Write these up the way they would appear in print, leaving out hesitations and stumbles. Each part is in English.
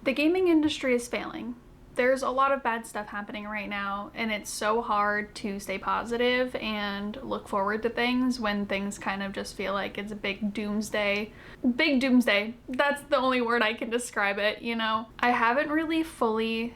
The gaming industry is failing. There's a lot of bad stuff happening right now, and it's so hard to stay positive and look forward to things when things kind of just feel like it's a big doomsday. Big doomsday. That's the only word I can describe it, you know? I haven't really fully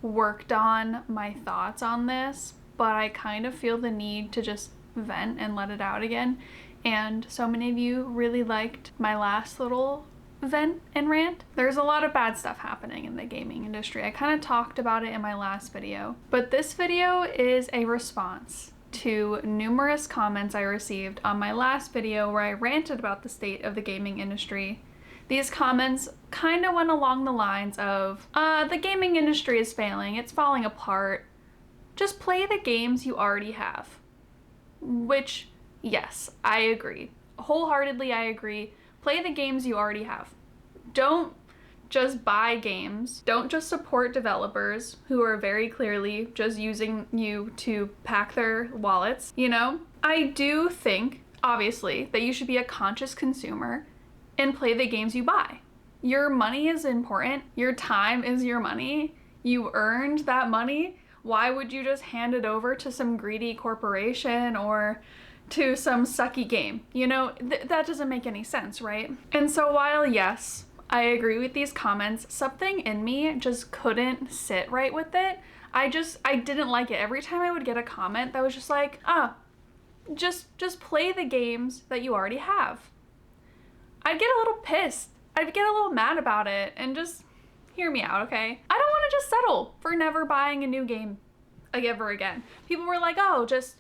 worked on my thoughts on this, but I kind of feel the need to just vent and let it out again. And so many of you really liked my last little vent and rant. There's a lot of bad stuff happening in the gaming industry. I kind of talked about it in my last video, but this video is a response to numerous comments I received on my last video where I ranted about the state of the gaming industry. These comments kind of went along the lines of, the gaming industry is failing, it's falling apart. Just play the games you already have. Which, yes, I agree. Wholeheartedly, I agree. Play the games you already have. Don't just buy games. Don't just support developers who are very clearly just using you to pack their wallets, you know? I do think, obviously, that you should be a conscious consumer and play the games you buy. Your money is important. Your time is your money. You earned that money. Why would you just hand it over to some greedy corporation or to some sucky game? You know, that doesn't make any sense, right? And so while yes, I agree with these comments, something in me just couldn't sit right with it. I didn't like it. Every time I would get a comment that was just like, just play the games that you already have. I'd get a little pissed. I'd get a little mad about it, and just hear me out, okay? I don't want to just settle for never buying a new game ever again. People were like, oh, just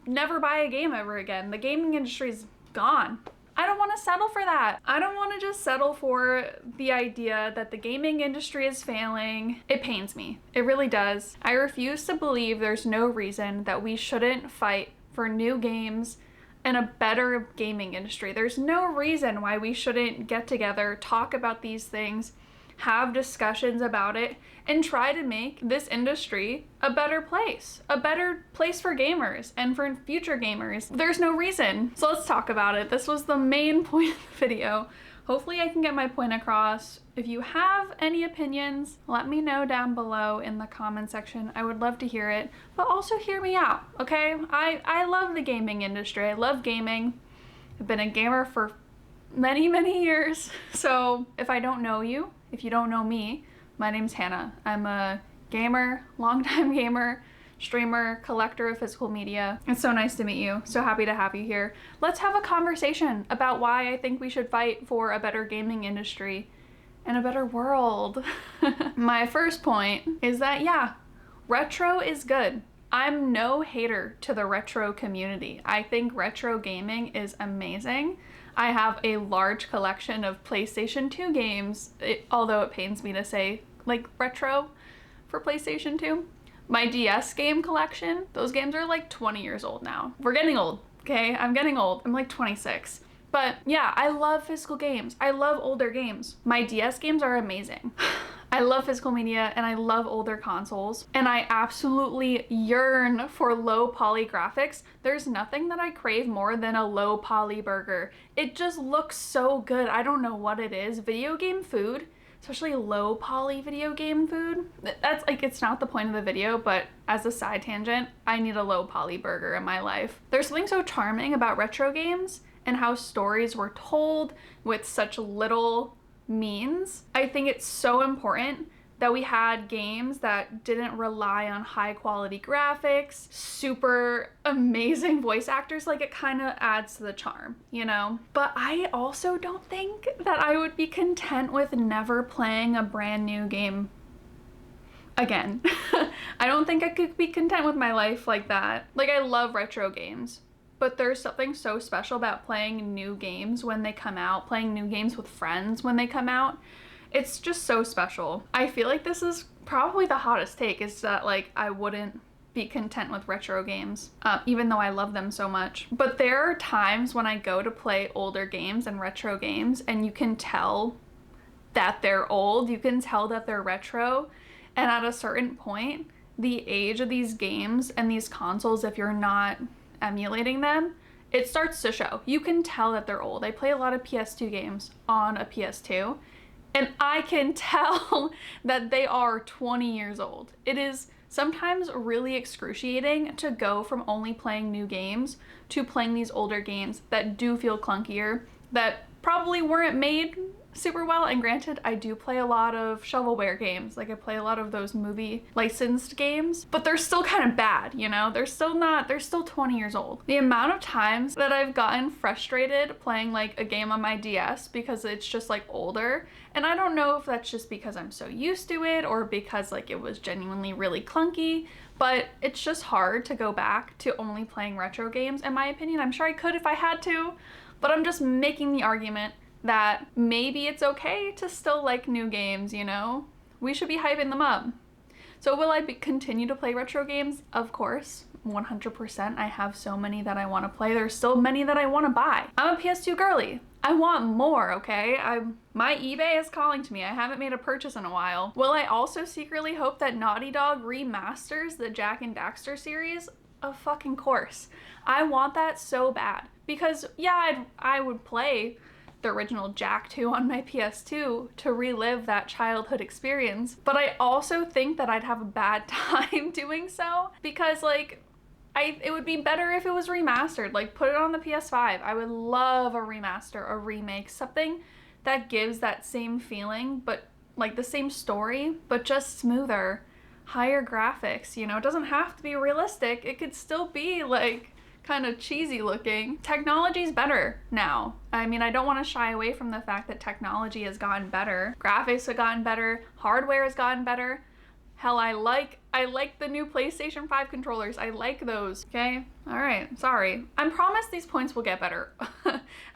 never buy a game ever again. The gaming industry's gone. I don't want to settle for that. I don't want to just settle for the idea that the gaming industry is failing. It pains me. It really does. I refuse to believe there's no reason that we shouldn't fight for new games and a better gaming industry. There's no reason why we shouldn't get together, talk about these things, have discussions about it, and try to make this industry a better place for gamers and for future gamers. There's no reason. So let's talk about it. This was the main point of the video. Hopefully I can get my point across. If you have any opinions, let me know down below in the comment section. I would love to hear it, but also hear me out, okay? I love the gaming industry. I love gaming. I've been a gamer for many, many years. So if I don't know you, if you don't know me, my name's Hannah. I'm a gamer, longtime gamer, streamer, collector of physical media. It's so nice to meet you. So happy to have you here. Let's have a conversation about why I think we should fight for a better gaming industry and a better world. My first point is that, yeah, retro is good. I'm no hater to the retro community. I think retro gaming is amazing. I have a large collection of PlayStation 2 games, although it pains me to say like retro for PlayStation 2. My DS game collection, those games are like 20 years old now. We're getting old, okay? I'm getting old. I'm like 26. But yeah, I love physical games. I love older games. My DS games are amazing. I love physical media and I love older consoles, and I absolutely yearn for low poly graphics. There's nothing that I crave more than a low poly burger. It just looks so good. I don't know what it is. Video game food, especially low poly video game food, that's like, it's not the point of the video, but as a side tangent, I need a low poly burger in my life. There's something so charming about retro games and how stories were told with such little means. I think it's so important that we had games that didn't rely on high quality graphics, super amazing voice actors. Like, it kind of adds to the charm, you know? But I also don't think that I would be content with never playing a brand new game again. I don't think I could be content with my life like that. Like, I love retro games, but there's something so special about playing new games when they come out, playing new games with friends when they come out. It's just so special. I feel like this is probably the hottest take, is that like I wouldn't be content with retro games, even though I love them so much. But there are times when I go to play older games and retro games, and you can tell that they're old, you can tell that they're retro, and at a certain point, the age of these games and these consoles, if you're not emulating them, it starts to show. You can tell that they're old. I play a lot of PS2 games on a PS2, And I can tell that they are 20 years old. It is sometimes really excruciating to go from only playing new games to playing these older games that do feel clunkier, that probably weren't made super well. And granted, I do play a lot of shovelware games. Like I play a lot of those movie licensed games, but they're still kind of bad, you know? They're still 20 years old. The amount of times that I've gotten frustrated playing like a game on my DS because it's just like older, and I don't know if that's just because I'm so used to it or because like it was genuinely really clunky, but it's just hard to go back to only playing retro games, in my opinion. I'm sure I could if I had to, but I'm just making the argument that maybe it's okay to still like new games, you know? We should be hyping them up. So will I continue to play retro games? Of course, 100%. I have so many that I want to play. There's so many that I want to buy. I'm a PS2 girly. I want more, okay? My eBay is calling to me. I haven't made a purchase in a while. Will I also secretly hope that Naughty Dog remasters the Jak and Daxter series? Of fucking course. I want that so bad. Because yeah, I would play the original Jak 2 on my PS2 to relive that childhood experience. But I also think that I'd have a bad time doing so because like, it would be better if it was remastered. Like put it on the PS5. I would love a remaster, a remake, something that gives that same feeling, but like the same story, but just smoother, higher graphics, you know? It doesn't have to be realistic. It could still be like kind of cheesy looking. Technology's better now. I mean, I don't want to shy away from the fact that technology has gotten better. Graphics have gotten better. Hardware has gotten better. Hell, I like the new PlayStation 5 controllers. I like those, okay? All right, sorry. I promise these points will get better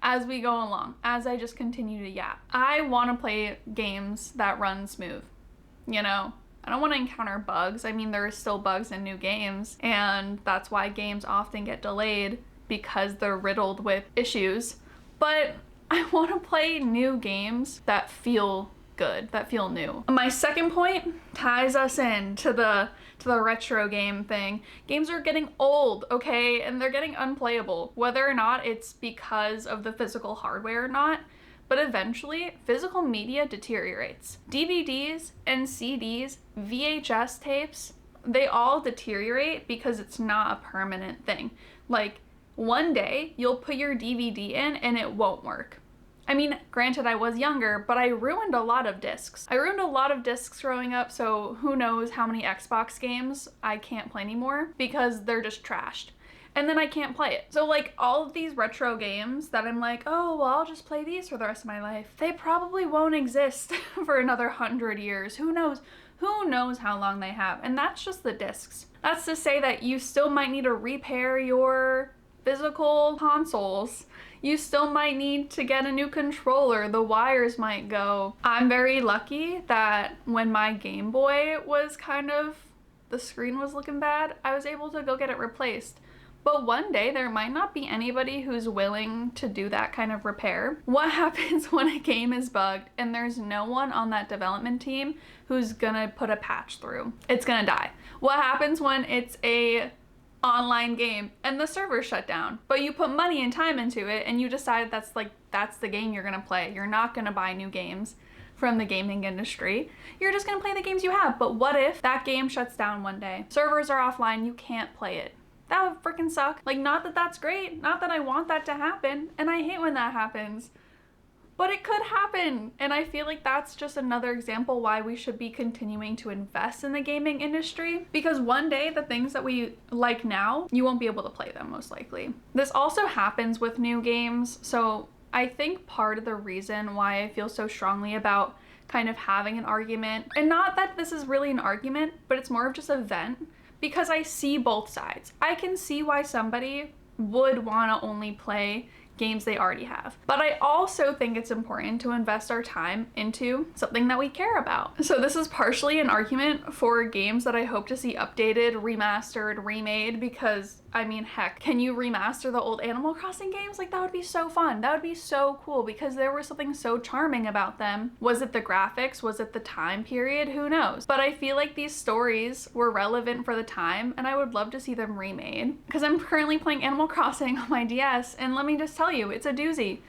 as we go along, as I just continue to yap. I want to play games that run smooth, you know? I don't want to encounter bugs. I mean, there are still bugs in new games, and that's why games often get delayed because they're riddled with issues. But I want to play new games that feel good, that feel new. My second point ties us in to the retro game thing. Games are getting old, okay? And they're getting unplayable. Whether or not it's because of the physical hardware or not, but eventually, physical media deteriorates. DVDs and CDs, VHS tapes, they all deteriorate because it's not a permanent thing. Like, one day, you'll put your DVD in and it won't work. I mean, granted, I was younger, but I ruined a lot of discs. I ruined a lot of discs growing up, so who knows how many Xbox games I can't play anymore because they're just trashed. And then I can't play it. So like all of these retro games that I'm like, oh, well, I'll just play these for the rest of my life. They probably won't exist for another 100 years. Who knows? Who knows how long they have? And that's just the discs. That's to say that you still might need to repair your physical consoles. You still might need to get a new controller. The wires might go. I'm very lucky that when my Game Boy was the screen was looking bad, I was able to go get it replaced. But one day there might not be anybody who's willing to do that kind of repair. What happens when a game is bugged and there's no one on that development team who's gonna put a patch through? It's gonna die. What happens when it's a online game and the server shut down, but you put money and time into it and you decide that's the game you're gonna play? You're not gonna buy new games from the gaming industry. You're just gonna play the games you have. But what if that game shuts down one day? Servers are offline, you can't play it. That would freaking suck. Like, not that that's great, not that I want that to happen, and I hate when that happens, but it could happen. And I feel like that's just another example why we should be continuing to invest in the gaming industry, because one day the things that we like now, you won't be able to play them most likely. This also happens with new games. So I think part of the reason why I feel so strongly about kind of having an argument, and not that this is really an argument, but it's more of just a vent, because I see both sides. I can see why somebody would want to only play games they already have. But I also think it's important to invest our time into something that we care about. So this is partially an argument for games that I hope to see updated, remastered, remade, because I mean, heck, can you remaster the old Animal Crossing games? Like, that would be so fun. That would be so cool because there was something so charming about them. Was it the graphics? Was it the time period? Who knows? But I feel like these stories were relevant for the time and I would love to see them remade, because I'm currently playing Animal Crossing on my DS, and let me just tell you, it's a doozy.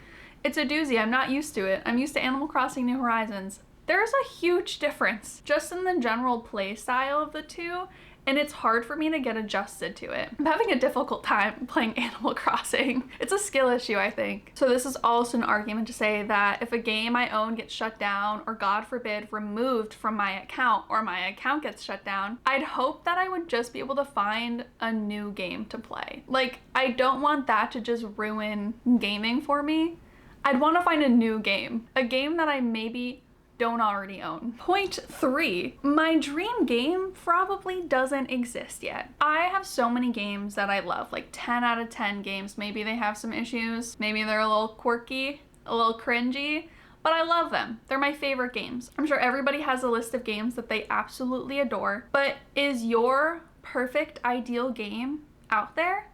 It's a doozy. I'm not used to it. I'm used to Animal Crossing New Horizons. There's a huge difference just in the general play style of the two, and it's hard for me to get adjusted to it. I'm having a difficult time playing Animal Crossing. It's a skill issue, I think. So this is also an argument to say that if a game I own gets shut down, or God forbid, removed from my account, or my account gets shut down, I'd hope that I would just be able to find a new game to play. Like, I don't want that to just ruin gaming for me. I'd want to find a new game. A game that I maybe don't already own. Point 3, my dream game probably doesn't exist yet. I have so many games that I love, like 10 out of 10 games. Maybe they have some issues, maybe they're a little quirky, a little cringy, but I love them. They're my favorite games. I'm sure everybody has a list of games that they absolutely adore, but is your perfect ideal game out there?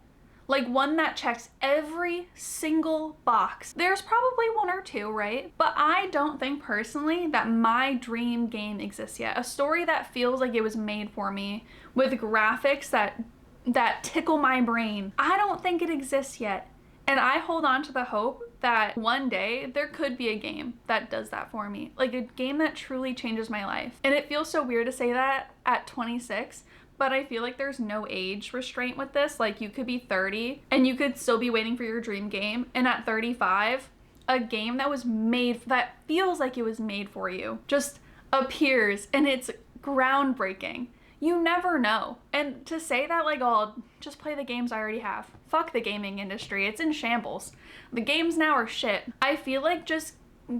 Like one that checks every single box. There's probably one or two, right? But I don't think personally that my dream game exists yet. A story that feels like it was made for me, with graphics that tickle my brain. I don't think it exists yet. And I hold on to the hope that one day there could be a game that does that for me. Like a game that truly changes my life. And it feels so weird to say that at 26, but I feel like there's no age restraint with this. Like you could be 30 and you could still be waiting for your dream game. And at 35, a game that was made, that feels like it was made for you, just appears and it's groundbreaking. You never know. And to say that like, oh, just play the games I already have. Fuck the gaming industry. It's in shambles. The games now are shit. I feel like just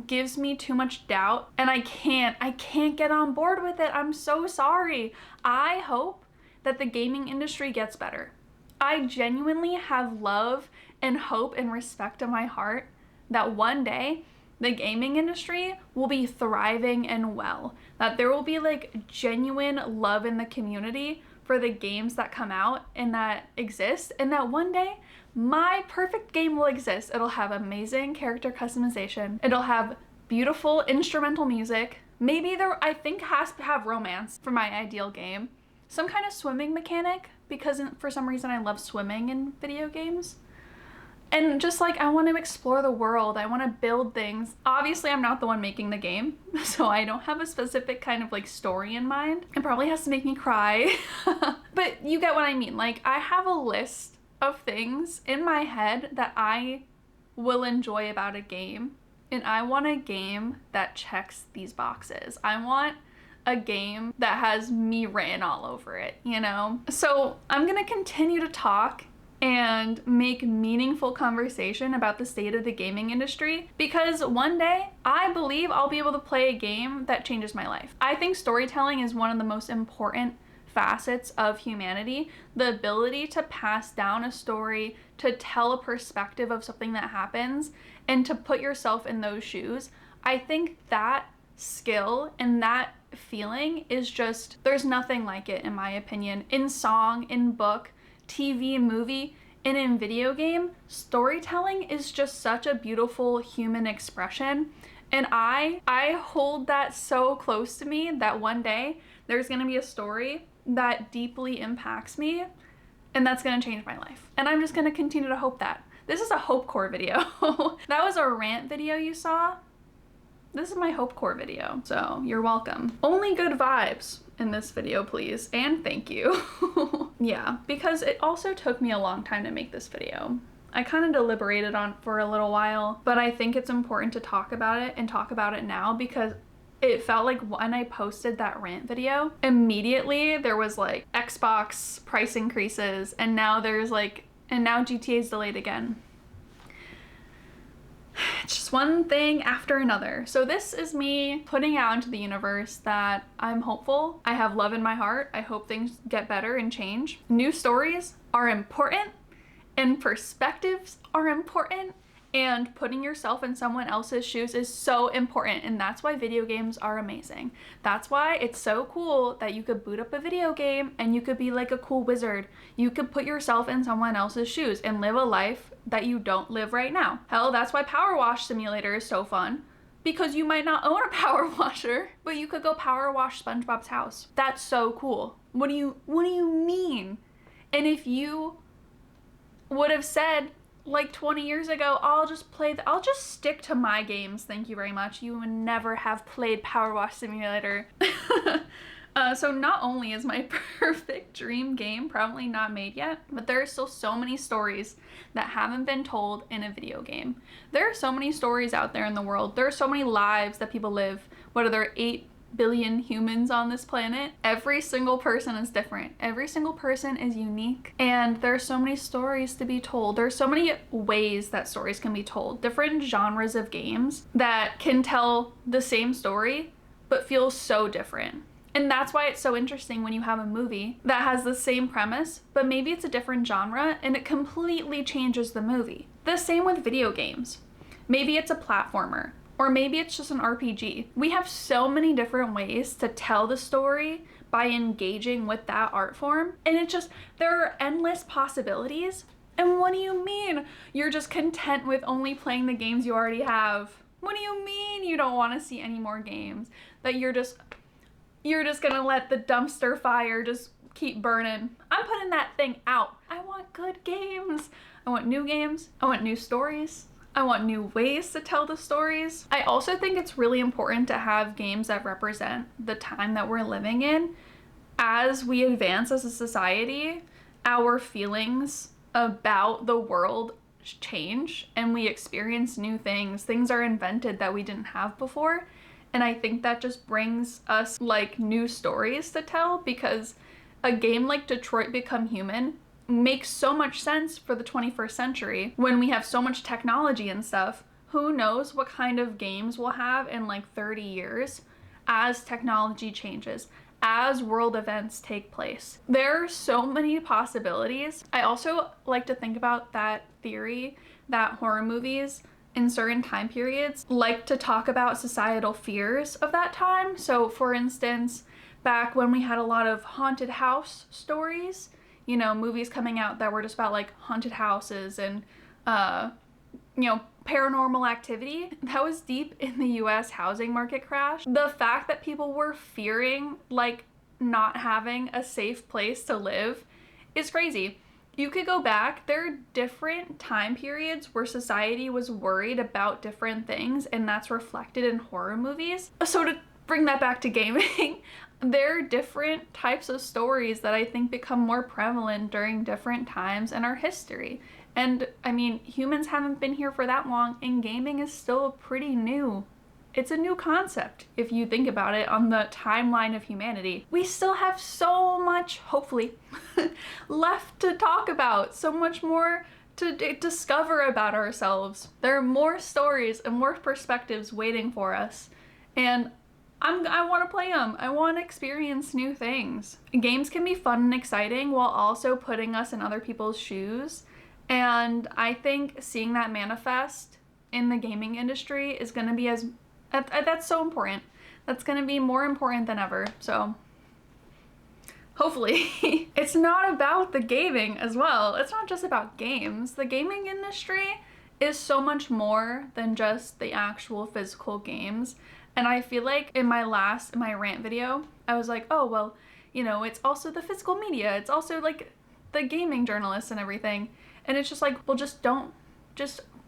gives me too much doubt and I can't get on board with it. I'm so sorry. I hope that the gaming industry gets better. I genuinely have love and hope and respect in my heart that one day the gaming industry will be thriving and well, that there will be like genuine love in the community for the games that come out and that exist, and that one day my perfect game will exist. It'll have amazing character customization. It'll have beautiful instrumental music. Maybe I think has to have romance for my ideal game. Some kind of swimming mechanic, because for some reason I love swimming in video games. And just like, I want to explore the world. I want to build things. Obviously, I'm not the one making the game, so I don't have a specific kind of like story in mind. It probably has to make me cry. But you get what I mean. Like, I have a list of things in my head that I will enjoy about a game. And I want a game that checks these boxes. I want a game that has me written all over it, you know? So I'm gonna continue to talk and make meaningful conversation about the state of the gaming industry, because one day I believe I'll be able to play a game that changes my life. I think storytelling is one of the most important facets of humanity. The ability to pass down a story, to tell a perspective of something that happens, and to put yourself in those shoes. I think that skill and that feeling is just, there's nothing like it in my opinion. In song, in book, TV, movie, and in video game, storytelling is just such a beautiful human expression. And I hold that so close to me that one day there's gonna be a story that deeply impacts me, and that's gonna change my life. And I'm just gonna continue to hope that. This is a hope core video. That was a rant video you saw. This is my hope core video, so you're welcome. Only good vibes in this video, please, and thank you. Yeah, because it also took me a long time to make this video. I kind of deliberated on for a little while, but I think it's important to talk about it and talk about it now, because it felt like when I posted that rant video, immediately there was like Xbox price increases, and now there's like, and now GTA's delayed again. It's just one thing after another. So this is me putting out into the universe that I'm hopeful. I have love in my heart. I hope things get better and change. New stories are important, and perspectives are important, and putting yourself in someone else's shoes is so important. And that's why video games are amazing. That's why it's so cool that you could boot up a video game and you could be like a cool wizard. You could put yourself in someone else's shoes and live a life that you don't live right now. Hell, that's why Power Wash Simulator is so fun, because you might not own a power washer, but you could go power wash SpongeBob's house. That's so cool. What do you mean? And if you would have said, like 20 years ago, I'll just stick to my games. Thank you very much. You would never have played Power Wash Simulator. So not only is my perfect dream game probably not made yet, but there are still so many stories that haven't been told in a video game. There are so many stories out there in the world. There are so many lives that people live. What are there, 8 billion humans on this planet? Every single person is different. Every single person is unique. And there are so many stories to be told. There are so many ways that stories can be told. Different genres of games that can tell the same story, but feel so different. And that's why it's so interesting when you have a movie that has the same premise, but maybe it's a different genre and it completely changes the movie. The same with video games. Maybe it's a platformer, or maybe it's just an RPG. We have so many different ways to tell the story by engaging with that art form. And there are endless possibilities. And what do you mean you're just content with only playing the games you already have? What do you mean you don't want to see any more games? That you're just gonna let the dumpster fire just keep burning? I'm putting that thing out. I want good games. I want new games. I want new stories. I want new ways to tell the stories. I also think it's really important to have games that represent the time that we're living in. As we advance as a society, our feelings about the world change and we experience new things. Things are invented that we didn't have before. And I think that just brings us like new stories to tell, because a game like Detroit Become Human makes so much sense for the 21st century when we have so much technology and stuff. Who knows what kind of games we'll have in like 30 years as technology changes, as world events take place. There are so many possibilities. I also like to think about that theory that horror movies in certain time periods like to talk about societal fears of that time. So for instance, back when we had a lot of haunted house stories, you know, movies coming out that were just about like haunted houses and paranormal activity, that was deep in the US housing market crash. The fact that people were fearing like not having a safe place to live is crazy. You could go back, there are different time periods where society was worried about different things, and that's reflected in horror movies. So to bring that back to gaming, there are different types of stories that I think become more prevalent during different times in our history. And I mean, humans haven't been here for that long, and gaming is still pretty new. It's a new concept if you think about it on the timeline of humanity. We still have so much, hopefully, left to talk about, so much more to discover about ourselves. There are more stories and more perspectives waiting for us, and I want to play them. I want to experience new things. Games can be fun and exciting while also putting us in other people's shoes, and I think seeing that manifest in the gaming industry is going to be that's so important. That's going to be more important than ever. So hopefully it's not about the gaming as well. It's not just about games. The gaming industry is so much more than just the actual physical games. And I feel like in my rant video, I was like, oh, well, you know, it's also the physical media. It's also like the gaming journalists and everything. And it's just like, well, just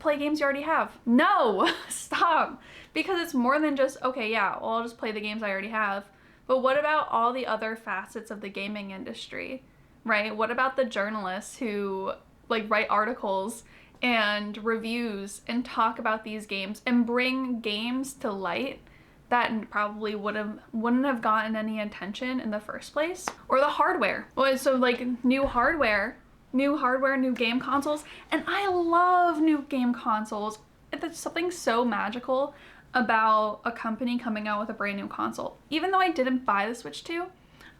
play games you already have. No, stop. Because it's more than just, okay, yeah, well, I'll just play the games I already have. But what about all the other facets of the gaming industry, right? What about the journalists who like write articles and reviews and talk about these games and bring games to light that probably wouldn't have gotten any attention in the first place? Or the hardware. Well, so like new hardware, new game consoles. And I love new game consoles. There's something so magical about a company coming out with a brand new console. Even though I didn't buy the Switch 2,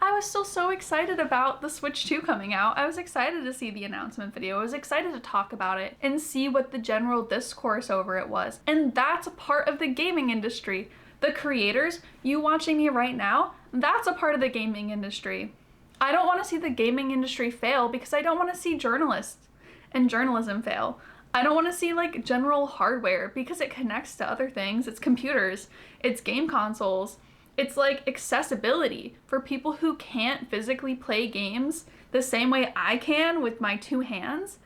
I was still so excited about the Switch 2 coming out. I was excited to see the announcement video. I was excited to talk about it and see what the general discourse over it was. And that's a part of the gaming industry. The creators, you watching me right now, that's a part of the gaming industry. I don't want to see the gaming industry fail because I don't want to see journalists and journalism fail. I don't want to see like general hardware because it connects to other things. It's computers, it's game consoles, it's like accessibility for people who can't physically play games the same way I can with my two hands.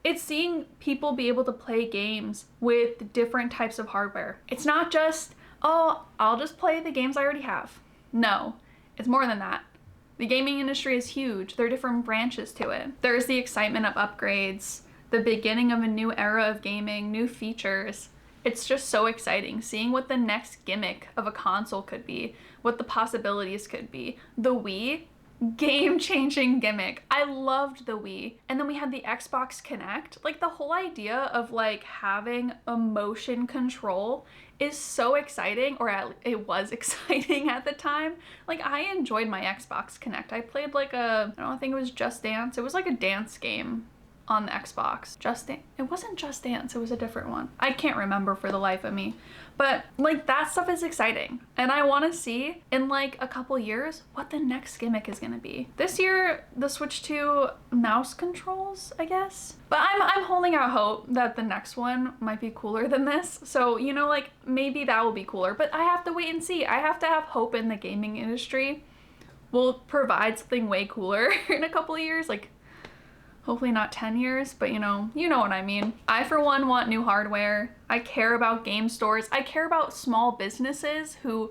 It's seeing people be able to play games with different types of hardware. It's not just, oh, I'll just play the games I already have. No, it's more than that. The gaming industry is huge. There are different branches to it. There's the excitement of upgrades, the beginning of a new era of gaming, new features. It's just so exciting seeing what the next gimmick of a console could be, what the possibilities could be. The Wii, game-changing gimmick. I loved the Wii. And then we had the Xbox Kinect. Like, the whole idea of like having a motion control is so exciting, or it was exciting at the time. Like, I enjoyed my Xbox Kinect. I played like I don't think it was Just Dance. It was like a dance game on the Xbox. It wasn't Just Dance, it was a different one. I can't remember for the life of me. But like, that stuff is exciting. And I want to see in like a couple years what the next gimmick is going to be. This year, the switch to mouse controls, I guess. But I'm holding out hope that the next one might be cooler than this. So, you know, like, maybe that will be cooler. But I have to wait and see. I have to have hope in the gaming industry will provide something way cooler in a couple of years. Like, hopefully not 10 years, but you know what I mean. I, for one, want new hardware. I care about game stores. I care about small businesses who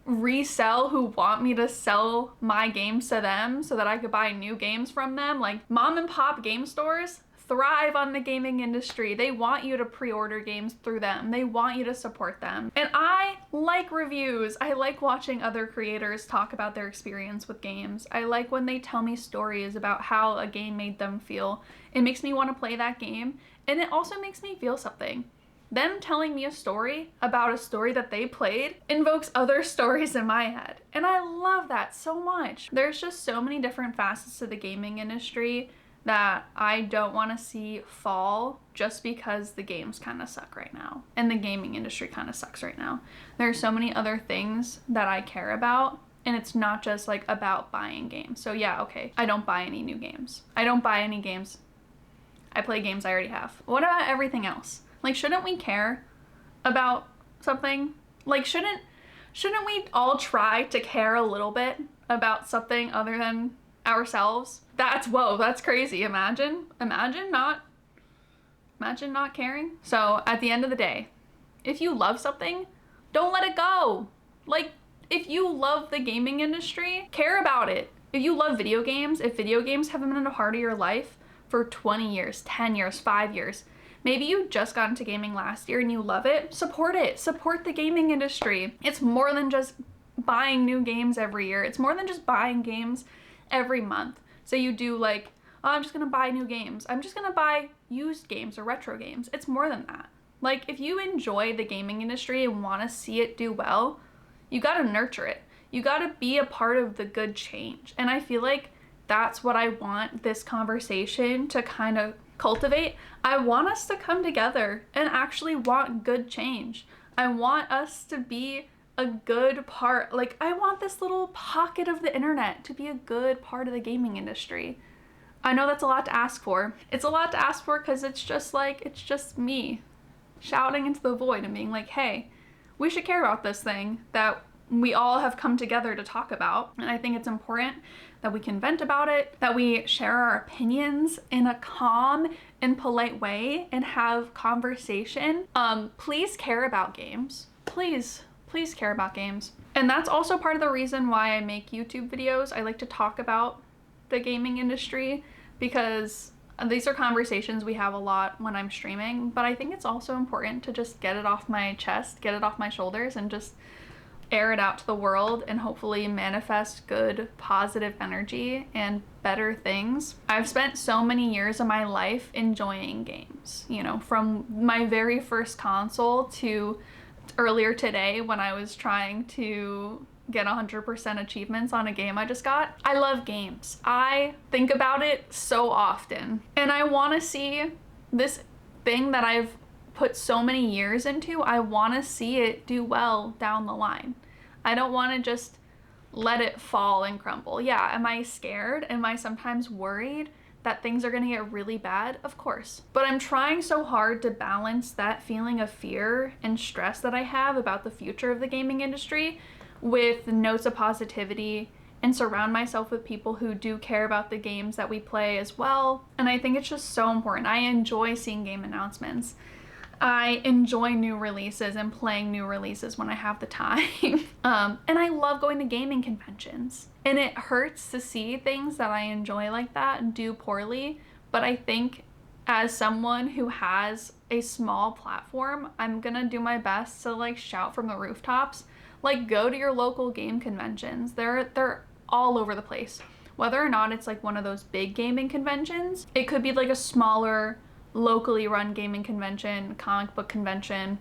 resell, who want me to sell my games to them so that I could buy new games from them. Like, mom and pop game stores thrive on the gaming industry. They want you to pre-order games through them. They want you to support them. And I like reviews. I like watching other creators talk about their experience with games. I like when they tell me stories about how a game made them feel. It makes me want to play that game, and it also makes me feel something. Them telling me a story about a story that they played invokes other stories in my head. And I love that so much. There's just so many different facets to the gaming industry that I don't want to see fall just because the games kind of suck right now and the gaming industry kind of sucks right now. There are so many other things that I care about, and it's not just like about buying games. So yeah, okay, I don't buy any new games. I don't buy any games. I play games I already have. What about everything else? Like, shouldn't we care about something? Like, shouldn't we all try to care a little bit about something other than ourselves? Whoa, that's crazy. Imagine not caring. So at the end of the day, if you love something, don't let it go. Like, if you love the gaming industry, care about it. If you love video games, if video games haven't been a part of your life for 20 years, 10 years, 5 years, maybe you just got into gaming last year and you love it, support it. Support the gaming industry. It's more than just buying new games every year. It's more than just buying games every month. So you do like, oh, I'm just gonna buy new games. I'm just gonna buy used games or retro games. It's more than that. Like, if you enjoy the gaming industry and wanna see it do well, you gotta nurture it. You gotta be a part of the good change. And I feel like that's what I want this conversation to kind of cultivate. I want us to come together and actually want good change. I want us to be a good part. Like, I want this little pocket of the internet to be a good part of the gaming industry. I know that's a lot to ask for. It's a lot to ask for because it's just me shouting into the void and being like, hey, we should care about this thing that we all have come together to talk about. And I think it's important that we can vent about it, that we share our opinions in a calm and polite way and have conversation. Please care about games. Please care about games. And that's also part of the reason why I make YouTube videos. I like to talk about the gaming industry because these are conversations we have a lot when I'm streaming, but I think it's also important to just get it off my chest, get it off my shoulders, and just air it out to the world and hopefully manifest good, positive energy and better things. I've spent so many years of my life enjoying games, you know, from my very first console to earlier today when I was trying to get 100% achievements on a game I just got. I love games. I think about it so often, and I want to see this thing that I've put so many years into, I want to see it do well down the line. I don't want to just let it fall and crumble. Yeah, am I scared? Am I sometimes worried that things are going to get really bad? Of course. But I'm trying so hard to balance that feeling of fear and stress that I have about the future of the gaming industry with notes of positivity and surround myself with people who do care about the games that we play as well. And I think it's just so important. I enjoy seeing game announcements. I enjoy new releases and playing new releases when I have the time. And I love going to gaming conventions. And it hurts to see things that I enjoy like that do poorly. But I think as someone who has a small platform, I'm gonna do my best to like shout from the rooftops. Like, go to your local game conventions. They're all over the place. Whether or not it's like one of those big gaming conventions, it could be like a smaller locally run gaming convention, comic book convention,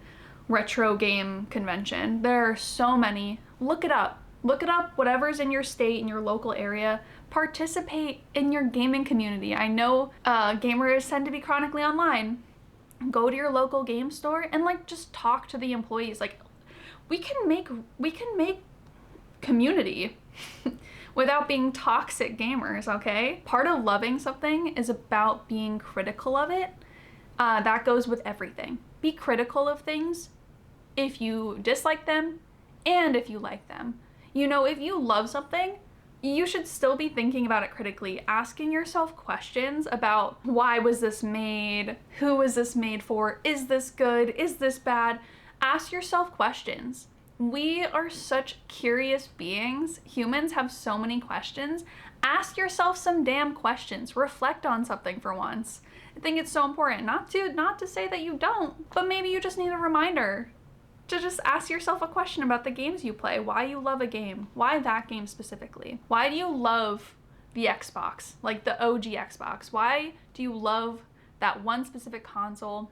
retro game convention. There are so many. Look it up. Look it up, whatever's in your state, in your local area. Participate in your gaming community. I know gamers tend to be chronically online. Go to your local game store and like just talk to the employees. Like, we can make community without being toxic gamers, okay? Part of loving something is about being critical of it. That goes with everything. Be critical of things if you dislike them and if you like them. You know, if you love something, you should still be thinking about it critically, asking yourself questions about why was this made? Who was this made for? Is this good? Is this bad? Ask yourself questions. We are such curious beings. Humans have so many questions. Ask yourself some damn questions. Reflect on something for once. I think it's so important. Not to say that you don't, but maybe you just need a reminder to just ask yourself a question about the games you play. Why you love a game. Why that game specifically? Why do you love the Xbox? Like the OG Xbox. Why do you love that one specific console?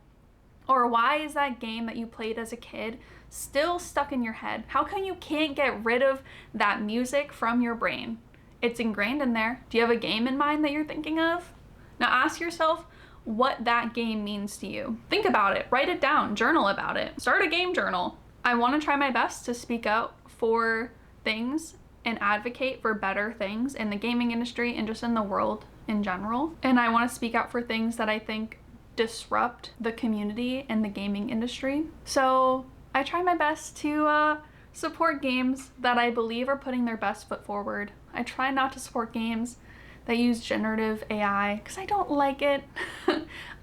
Or why is that game that you played as a kid still stuck in your head? How come you can't get rid of that music from your brain? It's ingrained in there. Do you have a game in mind that you're thinking of? Now ask yourself what that game means to you. Think about it, write it down, journal about it. Start a game journal. I want to try my best to speak out for things and advocate for better things in the gaming industry and just in the world in general. And I want to speak out for things that I think disrupt the community and the gaming industry. So I try my best to support games that I believe are putting their best foot forward. I try not to support games that use generative AI because I don't like it.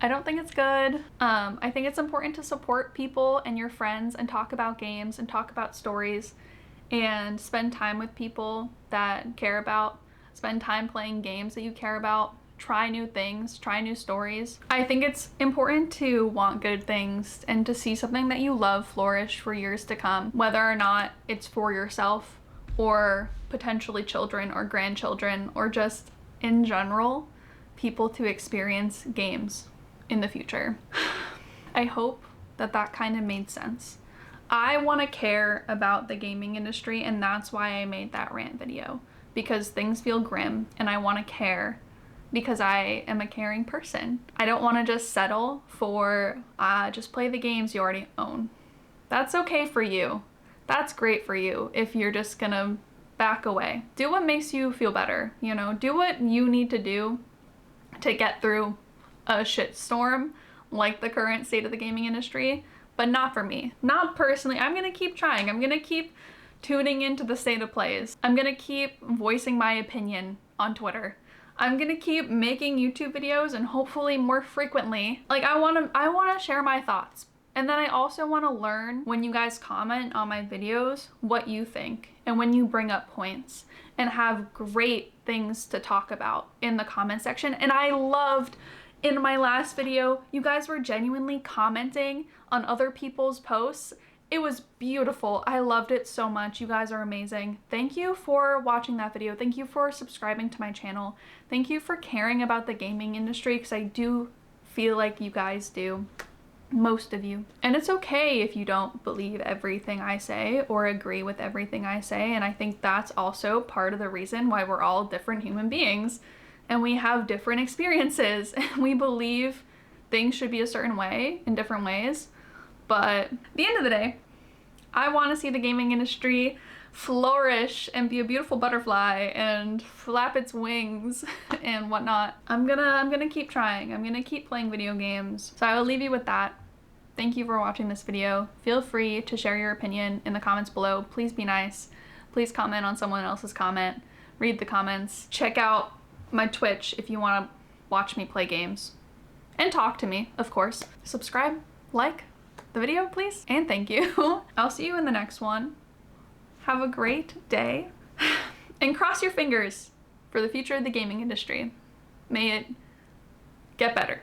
I don't think it's good. I think it's important to support people and your friends and talk about games and talk about stories and spend time with people that care about, spend time playing games that you care about, try new things, try new stories. I think it's important to want good things and to see something that you love flourish for years to come, whether or not it's for yourself or potentially children or grandchildren or just in general, people to experience games in the future. I hope that that kind of made sense. I want to care about the gaming industry, and that's why I made that rant video, because things feel grim and I want to care because I am a caring person. I don't want to just settle for just play the games you already own. That's okay for you. That's great for you if you're just gonna back away. Do what makes you feel better, you know? Do what you need to do to get through a shitstorm like the current state of the gaming industry, but not for me. Not personally. I'm gonna keep trying. I'm gonna keep tuning into the state of plays. I'm gonna keep voicing my opinion on Twitter. I'm gonna keep making YouTube videos and hopefully more frequently. Like I wanna share my thoughts. And then I also want to learn when you guys comment on my videos what you think and when you bring up points and have great things to talk about in the comment section. And I loved in my last video, you guys were genuinely commenting on other people's posts. It was beautiful. I loved it so much. You guys are amazing. Thank you for watching that video. Thank you for subscribing to my channel. Thank you for caring about the gaming industry because I do feel like you guys do. Most of you. And it's okay if you don't believe everything I say or agree with everything I say, and I think that's also part of the reason why we're all different human beings and we have different experiences and we believe things should be a certain way in different ways. But at the end of the day, I want to see the gaming industry flourish and be a beautiful butterfly and flap its wings and whatnot. I'm gonna keep trying. I'm gonna keep playing video games. So I will leave you with that. Thank you for watching this video. Feel free to share your opinion in the comments below. Please be nice. Please comment on someone else's comment. read the comments. Check out my Twitch if you want to watch me play games. And talk to me, of course. Subscribe, like the video, please, and thank you. I'll see you in the next one. Have a great day, and cross your fingers for the future of the gaming industry. May it get better.